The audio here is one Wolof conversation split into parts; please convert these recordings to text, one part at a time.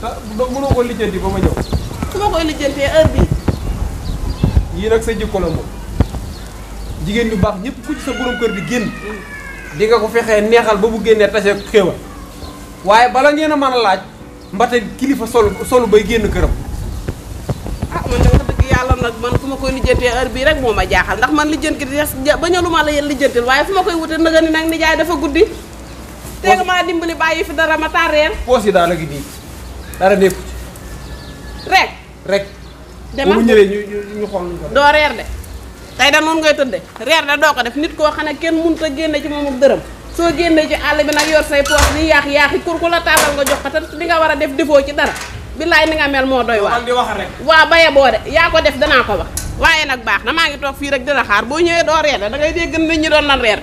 mënoo ko lijjanti ba ma ñëw. su ma koy lijjantee heure bii. yii nag sa jikko la moom jigéen ñu baax ñëpp ku ci sa borom kër bi génn di nga ko fexee neexal ba bu génnee tase xéewal waaye bala ngeen a mën a laaj mbate kilifa solu bay génn këram. ah man de wax dëgg yàlla nag man fu ma koy lijjantee heure bii rek moo ma jaaxal ndax man lijjanti ba ñëw lu ma la yéen lijjantil waaye fu ma koy wute nëga ni nag nijaay dafa guddi. te nga maa dimbali bàyyi fi dara ma tar reer. poos yi daal la gi nii dara nekku ci. rek. demal bu ñëwee ñu xool ñu ko. doo reer de tey da noonu ngay tëdde reer de doo ko def nit koo xam ne kenn mënut a génne ci moom ak dërëm soo génnee ci àll bi nag yor say poos di yaaxi kur ku la tàllal nga jox ko te li nga war a def defoo ci dara billaay ni nga mel moo doy waar. di wax rek. waaw baye boo de yaa ko def danaa ko wax waaye nag baax na maa ngi toog fii rek dina xaar boo ñëwee doo reer de da ngay dégg nit ñi doon nan reer.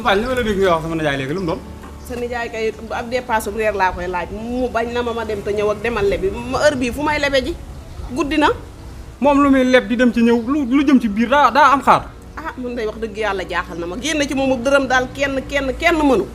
Fane li ma la dégg nga wax sama nijaay léegi lu mu doon. sa nijaay kay ab dépasse bu reer laa koy laaj mu bañ na ma dem te ñëw ak demal lebi ma heure bii fu may lebe ji guddi na. moom lu muy leb di dem ci ñëw lu jëm ci biir daa am xaar. ah mun day wax dëgg yàlla jaaxal na ma génn ci moom dërëm daal kenn mënu.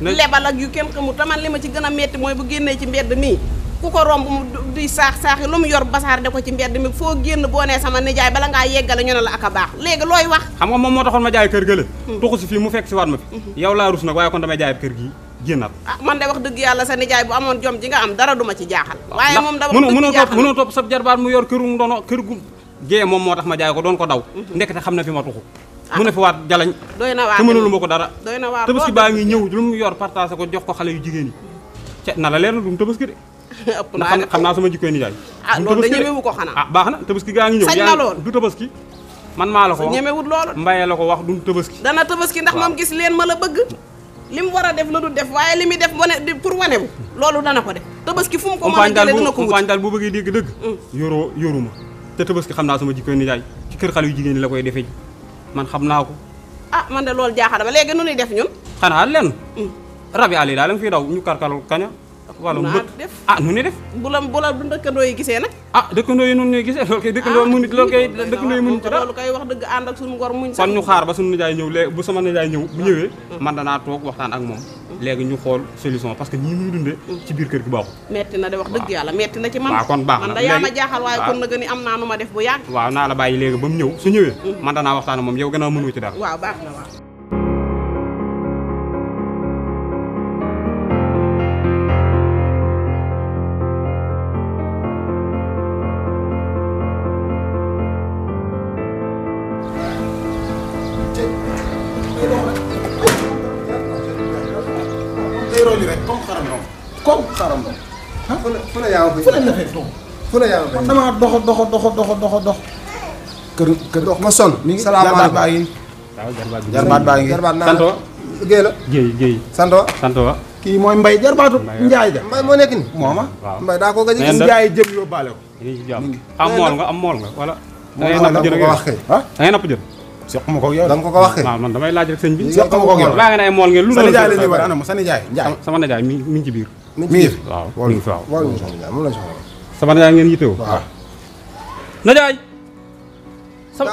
lebal ak yu kenn xamul taman li ma ci gën a metti mooy bu génnee ci mbedd mii ku ko romb mu di saaxi lu mu yor basaar de ko ci mbedd mi foo génn boo nee sama nijaay bala ngaa yeggale ñu ne la ak a baax léegi looy wax. xam nga moom moo taxoon ma jaay kër gële. tuxu si fii mu fekk si waat ma fi. yow laa rus nag waaye kon damay jaay kër gi génnaat. ah man de wax dëgg yàlla sa nijaay bu amoon jom ji nga am dara duma ci jaaxal. waaye moom dama dëgg jaaxal mënoo topp sab jarbaat mu yor këru ndono kër gu gée moom moo tax ma jaay ko doon ko daw. ndekete xam na fi ma tuxu. mu ne fi waat jalañ. doy na waar te mënulu ma ko dara. doy na waar tabaski baa ngi ñëw lu mu yor partagé ko jox ko xale yu jigéen yi ca na la leer na du mu tabaski de. ëpp naa ne xam naa sama jikkoy nijaay. ah loolu da ñemewu ko xanaa. ah baax na tabaski gaa ngi ñëw. sañ na loolu du tabaski man maa la ko wax ñemewut loolu. mbayee la ko wax du tabaski. dana tabaski ndax moom gis leen ma la bëgg. li mu war a def la du def waaye li muy def wane pour wane wu loolu dana ko def tabaski fu mu ko mën a jëlee dina ko wut daal bu bëggee dégg dëgg. yoruma te tabaski xam naa sama jikkoy nijaay ci kër xale yu jigéen ñi la koy defee man xam naa ko. ah man de loolu jaaxal ba léegi nu ñuy def ñun. xanaa lenn. rabi àll yi daal la nga fiy daw ñu karkal kaña. wala mu bët ah nu ñuy def. bu la du dëkkandoo yi gisee nag. ah dëkkandoo yi noonu ñuy gisee loolu kay dëkkandoo mu nit loolu kay dëkkandoo yi mënuñ ci dara. loolu kay wax dëgg ànd ak suñu ngor muñ. kon ñu xaar ba suñu nijaay ñëw léegi bu sama nijaay ñëw bu ñëwee. man danaa toog waxtaan ak moom. léegi ñu xool solution parce que ñii muy dundee. ci biir kër gi baaxul. metti na de wax dëgg yàlla metti na ci man. waaw kon baax na man da yaa ma jaaxal waaye kon nag ni am naa nu ma def bu yàgg. waaw naa la bàyyi léegi ba mu ñëw su ñëwee. man danaa waxtaan ak moom yow gën a mënu ci dara. waaw baax na waaw. comme xaram doom fu la yaa ma fu la nafee doom fu la yaa ma dama dox kër dox ma sonn mi ngi salaamaaleykum baa ngi jarbaat baa ngi jarbaat naa santo géey la géey santo wa kii mooy mbay jarbaatu njaay ja mbay moo nekk ni mooma mbay daa ko gëj a gis njaay jëm yoo baale ko am mool nga wala da ngay napp jën ko wax kay da ngay napp jën seq ma ko yow da nga ko wax kay waaw man damay laaj rek sëñ bi seq ma ko yow baa nga ne ay mool ngeen lu sa nijaay la ñuy war anam sa nijaay njaay sama nijaay mi ngi ci biir mi ngi fi waaw mi ngi fi waaw wolu sa nijaay moom la soxla sama nijaay ngeen yittewoo waaw nijaay sama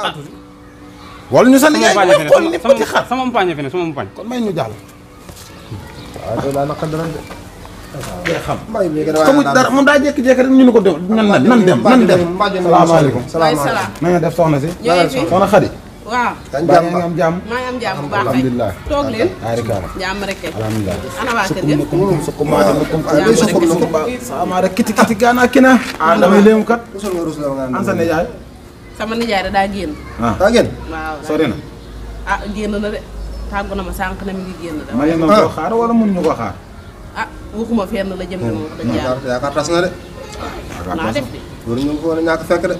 wolu ñu sa nijaay xool ni petit xar sama mpañ fi ne sama mpañ kon may ñu jàll waaw do daa naka dara de xam mbay mi xamul dara moom daa jékki-jékki rek ñu ne ko dem nan dem salaamaaleykum na nga def soxna si soxna Xadi waaw yaa ngi am jàmm maa ngi am jàmm bu baax alhamdulilah toog leen arikana jàmm rek kay alhamdulilah ana waa kër gi sukkum sama rek kiti gana kina damay leem kat an sa nijaay sama nijaay da daa génn daa génn waaw sori na ah génn na de tàggu na ma sànq na mi ngi génn da ma yéen ko xaar wala mun ñu ko xaar ah waxuma fenn la jëm moom da jaar yaakaar tas nga de naa def de waru ñu ko woon ñàkk fekk de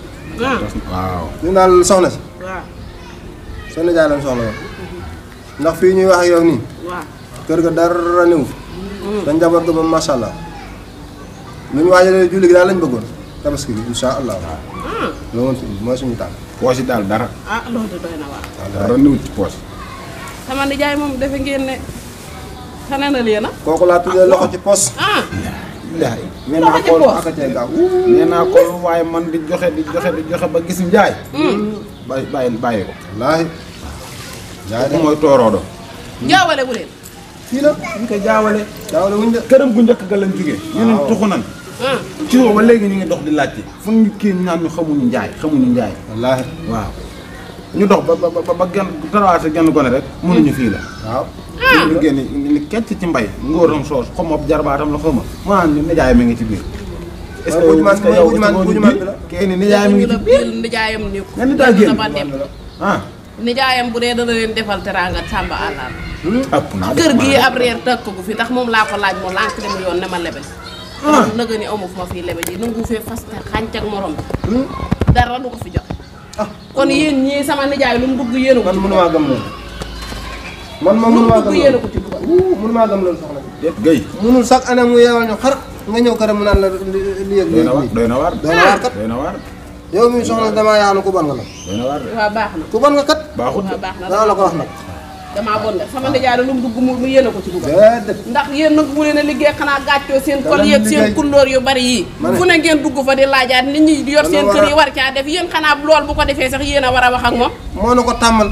waaw ñu daal soxna si waaw sa nijaay lañ soxla woon ndax fii ñuy wax ak yow nii waaw kër ga dara néew dañ njaboot ko ba masha Allah lu ñu waajalee julli gi daal lañ bëggoon tabaski bi insha Allah loolu mooy suñu tànk poos yi daal dara ah loolu de doy na waar dara néewut ci poos sama nijaay moom defe ngeen ne xane na leen a kooku laa tuddee loxo ci poos billahi nee naa ko nee naa ko waaye man di joxe ba gis njaay bàyyi ko wallaahi njaay mooy tooroodo jaawale bu leen fii la ñu koy jaawale wuñ de këram gu njëkk ga lañ jógee ñu ne tuxu nan ci woo ba léegi ñu ngi dox di laajte fu ñu kii naan ñu xamuñu njaay wallaahi waaw ñu dox ba genn tarawaate genn gone rek mënuñu fii la waaw ñu génn ni kecc ci mbay ngóoram soos xom ab jarbaatam la xawma mu naan ñu nijaay mi ngi ci biir est-ce que yow kii ni nijaay mi ngi ci biir nijaayam ni ko nga daa génn nijaayam bu dee dana leen defal teraanga Samba àllar ëpp naa kër gi ab reer tëkk gu fi ndax moom laa ko laaj mu lànk dem yoon ne ma lebe nëga ni amu fu ma fii lebe ji nangu fee faste xànc ak morom bi dara du ko fi jox kon yéen ñii sama nijaay lu mu dugg yéen a ko ci mënumaa gëm loolu man moom mënumaa gëm yéen a ko ci dugal mënumaa gëm loolu soxna déet gay mënul chaque année mu yeewal ñu xar nga ñëw këram mu naan la li yëg doy na waar kat doy na waar yow mi soxna damaa yaanu ku bon nga nag doy na waar waaw baax na ku bon nga kat baaxut waaw baax na danaa la ko wax nag damaa bon de sama nijaay lu mu dugg mu yéen a ko ci dugal déedéet ndax yéen nag mu leen a liggéey xanaa gàccoo seen kol yeeg seen couleur yu bari yii fu ne ngeen dugg fa di laajaat nit ñi yor seen kër yi war caa def yéen xanaa lool bu ko defee sax yéen a war a wax ak moom moo na ko tàmmal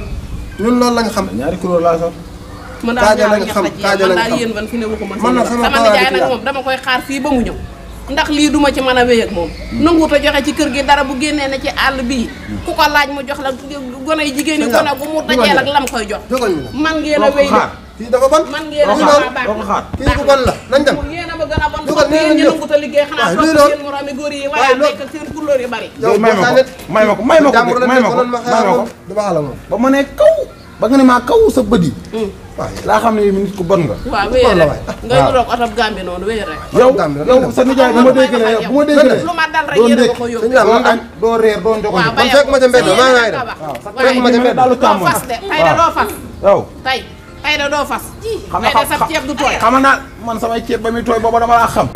ñun loolu lañ xam ñaari couleur laa sax man daal ñaar ñett la ci man daal yéen man fi ne waxuma man nag sama nijaay nag moom dama koy xaar fii ba mu ñëw ndax lii duma ci mën a wéy ak moom nanguut a joxe ci kër gi dara bu génnee na ci àll bii ku ko laaj mu jox la gone yi jigéen ñi gone gu mu dajeel ak lam koy jox man ngeen a wéy de kii dafa bon man ngeen a baax kii ku bon la nañ dem yéen a ma gën a bon parce que yéen ñi nanguut a liggéey xanaa topp seen moromi góor yi waaye nekk ak seen couleur yu bari yow may ma ko dama xala moom ba ma ne kaw ba nga ne maa kaw sa bët yi laa xam ne yow nit ku bon nga waaw wéy rek ngay duroog otob Gambie noonu wéy rek yow sa nijaay bu ma déggalee lu ma dal rek yéen a ko yóbbu doo reer doo njoxoon waaw man fekk ma ca mbedd maa ngay dem fekk ma ca mbedd daal doo fas de tey de doo fas yow tey de doo fas xam tey de sab ceeb du tooy xam naa man samay ceeb ba muy tooy booba dama laa xam